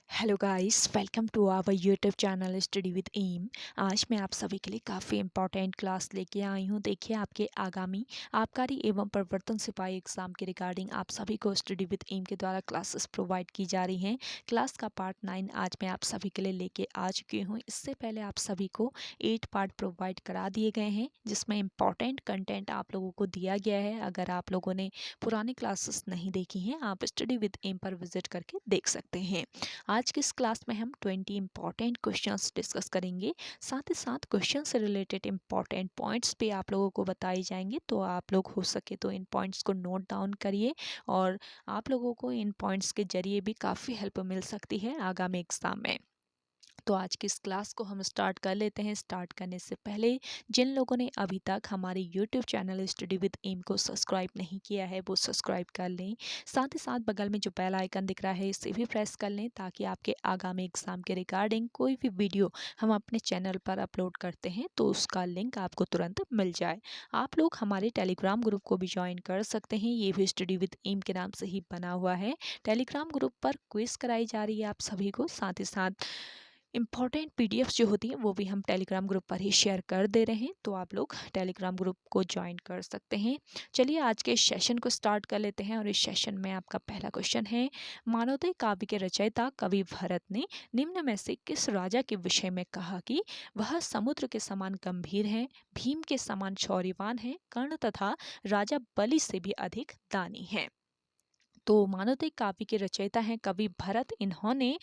Hello guys, welcome to our YouTube channel study with M. आज मैं आप सभी के लिए काफ़ी इंपॉर्टेंट क्लास लेके आई हूँ। देखिए, आपके आगामी आबकारी एवं प्रवर्तन सिपाही एग्जाम के रिगार्डिंग आप सभी को स्टडी विद एम के द्वारा क्लासेस प्रोवाइड की जा रही हैं। क्लास का पार्ट 9 आज मैं आप सभी के लिए लेके आ चुकी हूँ। इससे पहले आप सभी को 8 पार्ट प्रोवाइड करा दिए गए हैं, जिसमें इंपॉर्टेंट कंटेंट आप लोगों को दिया गया है। अगर आप लोगों ने पुरानी क्लासेस नहीं देखी हैं, आप स्टडी विद एम पर विजिट करके देख सकते हैं। आज की इस क्लास में हम 20 इंपॉर्टेंट क्वेश्चंस डिस्कस करेंगे। साथ ही साथ क्वेश्चन से रिलेटेड इंपॉर्टेंट पॉइंट्स भी आप लोगों को बताए जाएंगे, तो आप लोग हो सके तो इन पॉइंट्स को नोट डाउन करिए और आप लोगों को इन पॉइंट्स के जरिए भी काफ़ी हेल्प मिल सकती है आगामी एग्जाम में। तो आज की इस क्लास को हम स्टार्ट कर लेते हैं। स्टार्ट करने से पहले जिन लोगों ने अभी तक हमारे YouTube channel study with M को सब्सक्राइब नहीं किया है, वो सब्सक्राइब कर लें। साथ ही साथ बगल में जो बेल आइकन दिख रहा है, इसे भी प्रेस कर लें, ताकि आपके आगामी एग्जाम के रिगार्डिंग कोई भी वीडियो हम अपने चैनल पर अपलोड करते हैं तो उसका लिंक आपको तुरंत मिल जाए। आप लोग हमारे टेलीग्राम ग्रुप को भी ज्वाइन कर सकते हैं। ये भी स्टडी विद एम के नाम से ही बना हुआ है। टेलीग्राम ग्रुप पर क्विज कराई जा रही है आप सभी को। साथ ही साथ इंपॉर्टेंट पीडीएफ्स जो होती हैं वो भी हम टेलीग्राम ग्रुप पर ही शेयर कर दे रहे हैं, तो आप लोग टेलीग्राम ग्रुप को ज्वाइन कर सकते हैं। चलिए आज के सेशन को स्टार्ट कर लेते हैं और इस सेशन में आपका पहला क्वेश्चन है, मानवोदय काव्य के रचयिता कवि भरत ने निम्न में से किस राजा के विषय में कहा कि वह समुद्र के समान गंभीर है, भीम के समान शौर्यवान है, कर्ण तथा राजा बलि से भी अधिक दानी है। तो मानवोदय काव्य के रचयिता हैं कवि भरत। इन्होंने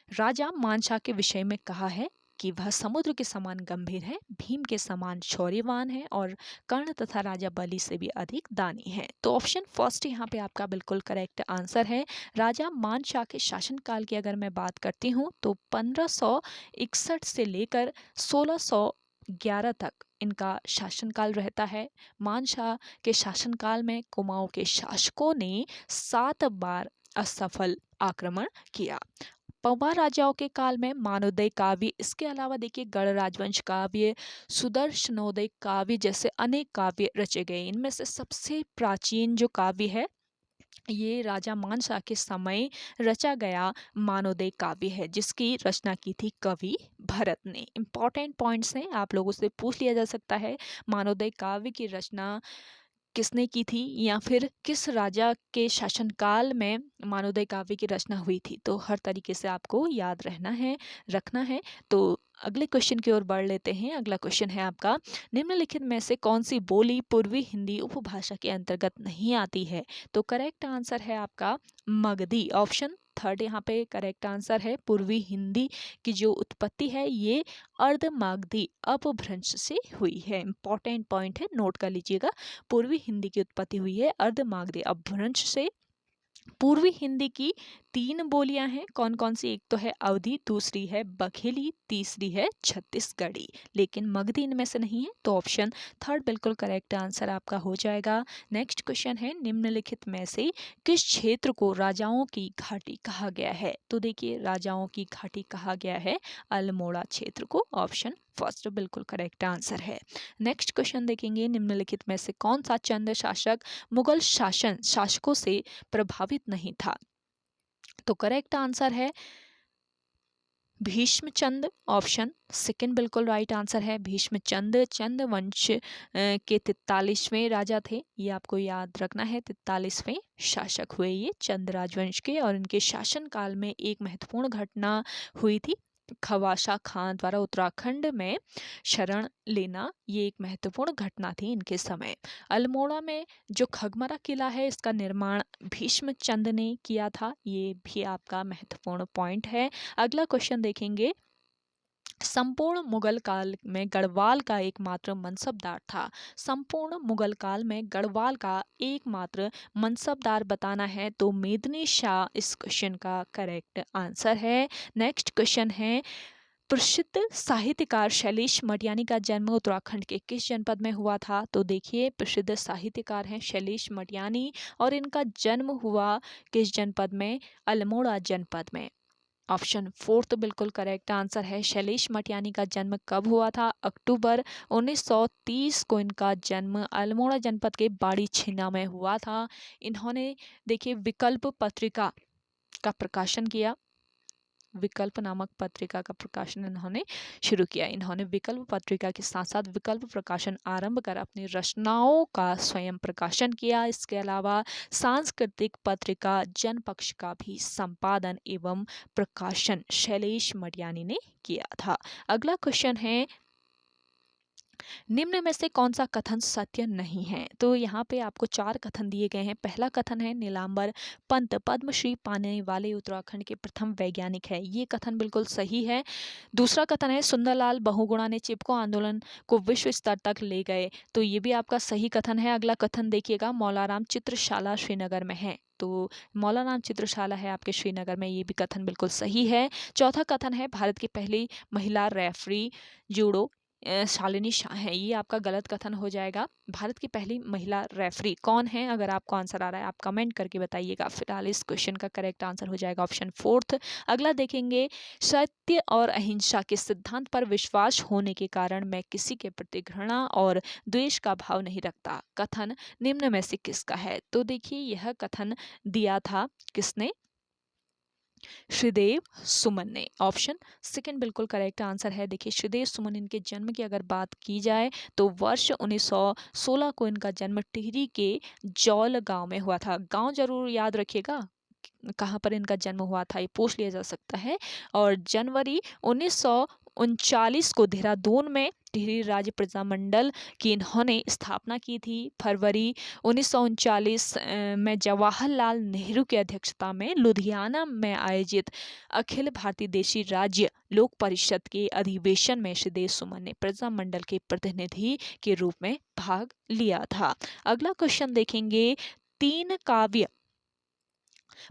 राजा मानशाह के विषय में कहा है कि वह समुद्र के समान गंभीर है, भीम के समान शौर्यवान है और कर्ण तथा राजा बलि से भी अधिक दानी है। तो ऑप्शन फर्स्ट यहाँ पे आपका बिल्कुल करेक्ट आंसर है। राजा मानशाह के शासनकाल की अगर मैं बात करती हूँ तो 1561 से लेकर 1611 तक इनका शासनकाल रहता है। मानशाह के शासनकाल में कुमाऊं के शासकों ने 7 बार असफल आक्रमण किया। पौवा राजाओं के काल में मानवोदय काव्य, इसके अलावा देखिए गढ़ राजवंश काव्य, सुदर्शनोदय काव्य जैसे अनेक काव्य रचे गए। इनमें से सबसे प्राचीन जो काव्य है ये राजा मानशाह के समय रचा गया मानवोदय काव्य है, जिसकी रचना की थी कवि भरत ने। इंपॉर्टेंट पॉइंट्स हैं, आप लोगों से पूछ लिया जा सकता है मानवोदय काव्य की रचना किसने की थी या फिर किस राजा के शासनकाल में मानवोदय काव्य की रचना हुई थी। तो हर तरीके से आपको याद रहना है, रखना है। तो अगले क्वेश्चन की ओर बढ़ लेते हैं। अगला क्वेश्चन है आपका, निम्नलिखित में से कौन सी बोली पूर्वी हिंदी उपभाषा के अंतर्गत नहीं आती है। तो करेक्ट आंसर है आपका मगधी। ऑप्शन थर्ड यहाँ पे करेक्ट आंसर है। पूर्वी हिंदी की जो उत्पत्ति है ये अर्धमागधी अपभ्रंश से हुई है। इंपॉर्टेंट पॉइंट है, नोट कर लीजिएगा। पूर्वी हिंदी की उत्पत्ति हुई है अर्धमागधी अपभ्रंश से। पूर्वी हिंदी की 3 बोलियां हैं, कौन कौन सी? एक तो है अवधी, दूसरी है बघेली, तीसरी है छत्तीसगढ़ी, लेकिन मगधी इनमें से नहीं है। तो ऑप्शन थर्ड बिल्कुल करेक्ट आंसर आपका हो जाएगा। नेक्स्ट क्वेश्चन है, निम्नलिखित में से किस क्षेत्र को राजाओं की घाटी कहा गया है। तो देखिए, राजाओं की घाटी कहा गया है अल्मोड़ा क्षेत्र को। ऑप्शन फर्स्ट बिल्कुल करेक्ट आंसर है। नेक्स्ट क्वेश्चन देखेंगे, निम्नलिखित में से कौन सा चंद शासक मुगल शासकों से प्रभावित नहीं था। तो करेक्ट आंसर है भीष्मचंद। ऑप्शन सेकंड बिल्कुल राइट आंसर है भीष्मचंद। चंद वंश के 43वें राजा थे, ये आपको याद रखना है। 43वें शासक हुए ये चंद राजवंश के, और इनके शासन काल में एक महत्वपूर्ण घटना हुई थी। खवाशा खान द्वारा उत्तराखंड में शरण लेना, ये एक महत्वपूर्ण घटना थी इनके समय। अल्मोड़ा में जो खगमरा किला है, इसका निर्माण भीष्मचंद ने किया था, ये भी आपका महत्वपूर्ण पॉइंट है। अगला क्वेश्चन देखेंगे, संपूर्ण मुगल काल में गढ़वाल का एकमात्र मनसबदार था। संपूर्ण मुगल काल में गढ़वाल का एकमात्र मनसबदार बताना है तो मेदिनी शाह इस क्वेश्चन का करेक्ट आंसर है। नेक्स्ट क्वेश्चन है, प्रसिद्ध साहित्यकार शैलेश मटियानी का जन्म उत्तराखंड के किस जनपद में हुआ था। तो देखिए, प्रसिद्ध साहित्यकार हैं शैलेश मटियानी और इनका जन्म हुआ किस जनपद में? अल्मोड़ा जनपद में। ऑप्शन फोर्थ बिल्कुल करेक्ट आंसर है। शैलेश मटियानी का जन्म कब हुआ था? अक्टूबर 1930 को इनका जन्म अल्मोड़ा जनपद के बाड़ी छिना में हुआ था। इन्होंने देखिए विकल्प पत्रिका का प्रकाशन किया विकल्प नामक पत्रिका का प्रकाशन इन्होंने शुरू किया। इन्होंने विकल्प पत्रिका के साथ साथ विकल्प प्रकाशन आरंभ कर अपनी रचनाओं का स्वयं प्रकाशन किया। इसके अलावा सांस्कृतिक पत्रिका जनपक्ष का भी संपादन एवं प्रकाशन शैलेश मटियानी ने किया था। अगला क्वेश्चन है, निम्न में से कौन सा कथन सत्य नहीं है? तो यहाँ पे आपको 4 कथन दिए गए हैं। पहला कथन है, नीलांबर पंत पद्मश्री पाने वाले उत्तराखंड के प्रथम वैज्ञानिक है। ये कथन बिल्कुल सही है। दूसरा कथन है, सुंदरलाल बहुगुणा ने चिपको आंदोलन को विश्व स्तर तक ले गए। तो ये भी आपका सही कथन है। अगला कथन देखिएगा, मौलाराम चित्रशाला श्रीनगर में है। तो मौलाराम चित्रशाला है आपके श्रीनगर में, ये भी कथन बिल्कुल सही है। चौथा कथन है, भारत की पहली महिला रेफरी जूडो शालिनी शाह है। ये आपका गलत कथन हो जाएगा। भारत की पहली महिला रेफरी कौन है? अगर आपको आंसर आ रहा है आप कमेंट करके बताइएगा। फिलहाल इस क्वेश्चन का करेक्ट आंसर हो जाएगा ऑप्शन 4। अगला देखेंगे, सत्य और अहिंसा के सिद्धांत पर विश्वास होने के कारण मैं किसी के प्रति घृणा और द्वेष का भाव नहीं रखता। कथन निम्न में से किसका है? तो देखिए, यह कथन दिया था किसने? श्रीदेव सुमन ने। ऑप्शन सेकंड बिल्कुल करेक्ट आंसर है। देखिए, श्रीदेव सुमन, इनके जन्म की अगर बात की जाए तो वर्ष 1916 को इनका जन्म टिहरी के जौल गांव में हुआ था। गांव जरूर याद रखिएगा, कहाँ पर इनका जन्म हुआ था, ये पूछ लिया जा सकता है। और जनवरी 1939 को देहरादून में टिहरी राज्य प्रजामंडल की इन्होंने स्थापना की थी। फरवरी 1939 में जवाहरलाल नेहरू की अध्यक्षता में लुधियाना में आयोजित अखिल भारतीय देशी राज्य लोक परिषद के अधिवेशन में श्रीदेव सुमन ने प्रजामंडल के प्रतिनिधि के रूप में भाग लिया था। अगला क्वेश्चन देखेंगे, 3 काव्य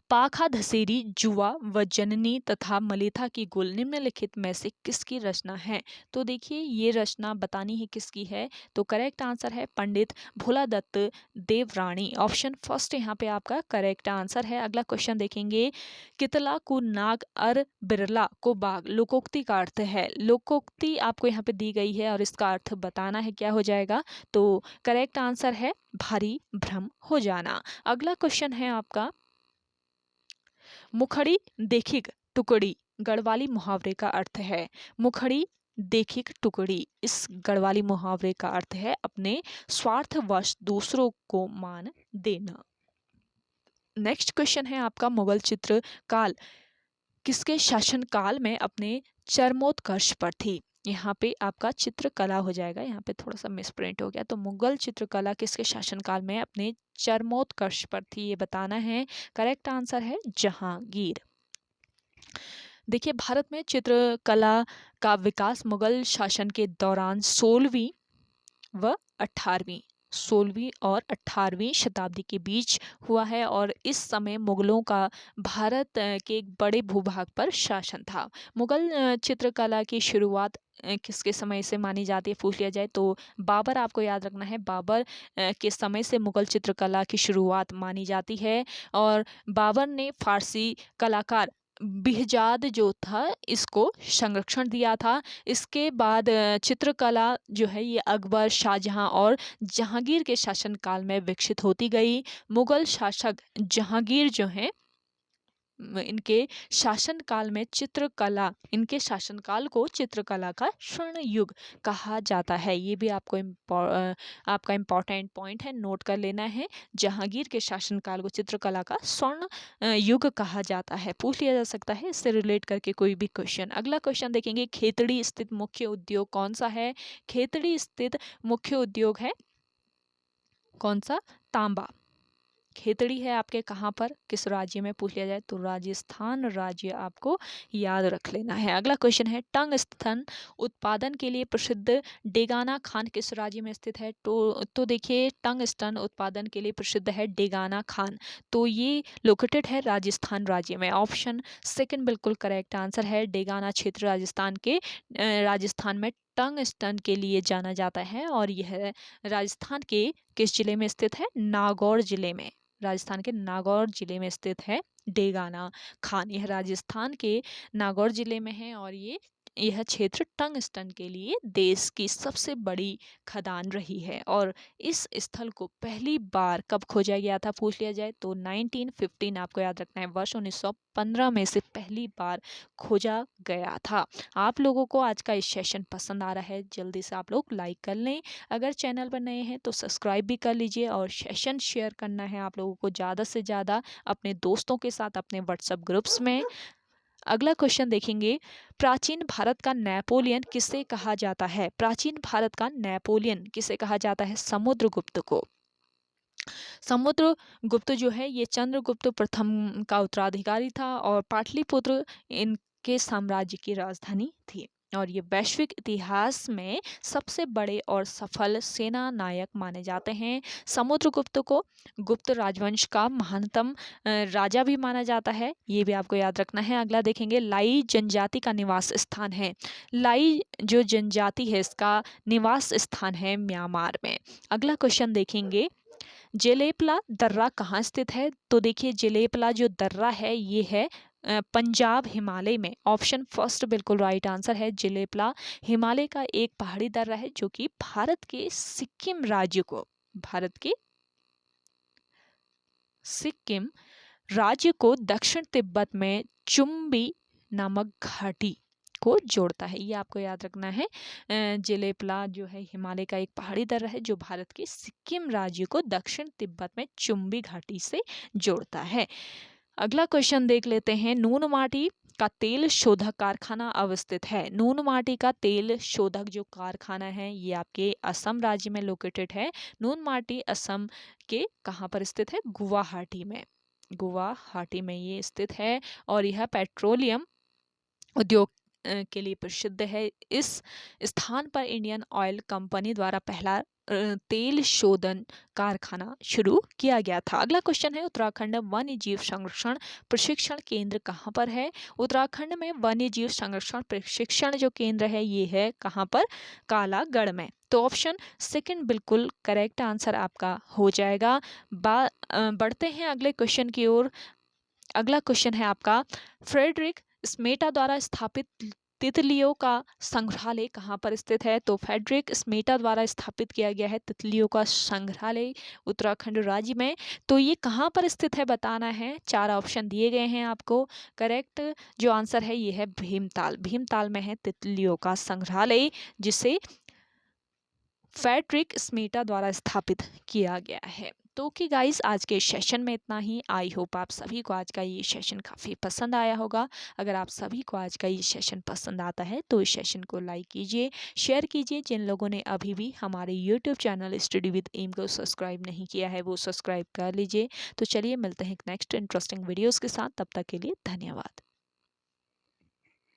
पाखा धसेरी, जुआ व जननी तथा मलेथा की गुल निम्नलिखित में से किसकी रचना है? तो देखिए, ये रचना बतानी है किसकी है। तो करेक्ट आंसर है पंडित भोला दत्त देवरानी। ऑप्शन फर्स्ट यहाँ पे आपका करेक्ट आंसर है। अगला क्वेश्चन देखेंगे, कितला को नाग अर बिरला को बाग लोकोक्ति का अर्थ है। लोकोक्ति आपको यहाँ पे दी गई है और इसका अर्थ बताना है, क्या हो जाएगा? तो करेक्ट आंसर है भारी भ्रम हो जाना। अगला क्वेश्चन है आपका, मुखड़ी देखिक टुकड़ी गढ़वाली मुहावरे का अर्थ है। मुखड़ी देखिक टुकड़ी, इस गढ़वाली मुहावरे का अर्थ है अपने स्वार्थवश दूसरों को मान देना। नेक्स्ट क्वेश्चन है आपका, मुगल चित्रकाल किसके शासनकाल में अपने चरमोत्कर्ष पर थी? यहाँ पे आपका चित्रकला हो जाएगा, यहाँ पे थोड़ा सा मिसप्रिंट हो गया। तो मुगल चित्रकला किसके शासनकाल में अपने चरमोत्कर्ष पर थी, ये बताना है। करेक्ट आंसर है जहांगीर। देखिए, भारत में चित्रकला का विकास मुगल शासन के दौरान 16वीं और 18वीं शताब्दी के बीच हुआ है और इस समय मुगलों का भारत के एक बड़े भूभाग पर शासन था। मुगल चित्रकला की शुरुआत किसके समय से मानी जाती है, पूछ लिया जाए तो बाबर, आपको याद रखना है, बाबर के समय से मुगल चित्रकला की शुरुआत मानी जाती है। और बाबर ने फारसी कलाकार बिहजाद जो था इसको संरक्षण दिया था। इसके बाद चित्रकला जो है ये अकबर, शाहजहां और जहांगीर के शासनकाल में विकसित होती गई। मुगल शासक जहांगीर जो हैं इनके शासनकाल में चित्रकला, इनके शासनकाल को चित्रकला का स्वर्ण युग कहा जाता है। ये भी आपको आपका इम्पोर्टेंट पॉइंट है, नोट कर लेना है। जहांगीर के शासनकाल को चित्रकला का स्वर्ण युग कहा जाता है, पूछ लिया जा सकता है इससे रिलेट करके कोई भी क्वेश्चन। अगला क्वेश्चन देखेंगे, खेतड़ी स्थित मुख्य उद्योग कौन सा है? खेतड़ी स्थित मुख्य उद्योग है कौन सा? तांबा। खेतड़ी है आपके कहाँ पर, किस राज्य में, पूछ लिया जाए तो राजस्थान राज्य आपको याद रख लेना है। अगला क्वेश्चन है, टंगस्टन उत्पादन के लिए प्रसिद्ध डेगाना खान किस राज्य में स्थित है? तो देखिए, टंगस्टन उत्पादन के लिए प्रसिद्ध है डेगाना खान, तो ये लोकेटेड है राजस्थान राज्य में। ऑप्शन सेकंड बिल्कुल करेक्ट आंसर है। डेगाना क्षेत्र राजस्थान में टंगस्टन के लिए जाना जाता है और यह राजस्थान के किस जिले में स्थित है? नागौर जिले में। राजस्थान के नागौर जिले में स्थित है डेगाना खान। यह राजस्थान के नागौर जिले में है और ये यह क्षेत्र टंगस्टन के लिए देश की सबसे बड़ी खदान रही है। और इस स्थल को पहली बार कब खोजा गया था पूछ लिया जाए तो 1915, आपको याद रखना है, वर्ष 1915 में से पहली बार खोजा गया था। आप लोगों को आज का इस सेशन पसंद आ रहा है, जल्दी से आप लोग लाइक कर लें। अगर चैनल पर नए हैं तो सब्सक्राइब भी कर लीजिए और सेशन शेयर करना है आप लोगों को ज़्यादा से ज़्यादा अपने दोस्तों के साथ, अपने व्हाट्सएप ग्रुप्स में। अगला क्वेश्चन देखेंगे, प्राचीन भारत का नेपोलियन किसे कहा जाता है? प्राचीन भारत का नेपोलियन किसे कहा जाता है? समुद्रगुप्त को। समुद्रगुप्त जो है ये चंद्रगुप्त प्रथम का उत्तराधिकारी था और पाटलिपुत्र इनके साम्राज्य की राजधानी थी। और ये वैश्विक इतिहास में सबसे बड़े और सफल सेना नायक माने जाते हैं। समुद्रगुप्त को गुप्त राजवंश का महानतम राजा भी माना जाता है, ये भी आपको याद रखना है। अगला देखेंगे, लाई जनजाति का निवास स्थान है। लाई जो जनजाति है इसका निवास स्थान है म्यांमार में। अगला क्वेश्चन देखेंगे, जेलेपला दर्रा कहाँ स्थित है? तो देखिए जेलेपला जो दर्रा है ये है पंजाब हिमालय में। ऑप्शन फर्स्ट बिल्कुल राइट आंसर है। जेलेपला हिमालय का एक पहाड़ी दर्रा है जो कि भारत के सिक्किम राज्य को, भारत के सिक्किम राज्य को दक्षिण तिब्बत में चुम्बी नामक घाटी को जोड़ता है। ये आपको याद रखना है। जेलेपला जो है हिमालय का एक पहाड़ी दर्रा है जो भारत के सिक्किम राज्य को दक्षिण तिब्बत में चुम्बी घाटी से जोड़ता है। अगला क्वेश्चन देख लेते हैं, नून माटी का तेल शोधक कारखाना अवस्थित है। नून माटी का तेल शोधक जो कारखाना है ये आपके असम राज्य में लोकेटेड है। नून माटी असम के कहाँ पर स्थित है? गुवाहाटी में। गुवाहाटी में ये स्थित है और यह पेट्रोलियम उद्योग के लिए प्रसिद्ध है। इस स्थान पर इंडियन ऑयल कंपनी द्वारा पहला तेल शोधन कारखाना शुरू किया गया था। अगला क्वेश्चन है, उत्तराखंड वन्य जीव संरक्षण प्रशिक्षण केंद्र कहाँ पर है? उत्तराखंड में वन्य जीव संरक्षण प्रशिक्षण जो केंद्र है ये है कहाँ पर? कालागढ़ में। तो ऑप्शन सेकंड बिल्कुल करेक्ट आंसर आपका हो जाएगा। बढ़ते हैं अगले क्वेश्चन की ओर। अगला क्वेश्चन है आपका, फ्रेडरिक स्मेटा द्वारा स्थापित तितलियों का संग्रहालय कहाँ पर स्थित है? तो फ्रेडरिक स्मेटा द्वारा स्थापित किया गया है तितलियों का संग्रहालय उत्तराखंड राज्य में। तो ये कहाँ पर स्थित है बताना है। 4 ऑप्शन दिए गए हैं आपको। करेक्ट जो आंसर है ये है भीमताल। भीमताल में है तितलियों का संग्रहालय जिसे फ्रेडरिक स्मेटा द्वारा स्थापित किया गया है। तो कि गाइस आज के सेशन में इतना ही। आई होप आप सभी को आज का ये सेशन काफ़ी पसंद आया होगा। अगर आप सभी को आज का ये सेशन पसंद आता है तो इस सेशन को लाइक कीजिए, शेयर कीजिए। जिन लोगों ने अभी भी हमारे YouTube channel study with M को सब्सक्राइब नहीं किया है वो सब्सक्राइब कर लीजिए। तो चलिए मिलते हैं एक नेक्स्ट इंटरेस्टिंग वीडियोज़ के साथ, तब तक के लिए धन्यवाद।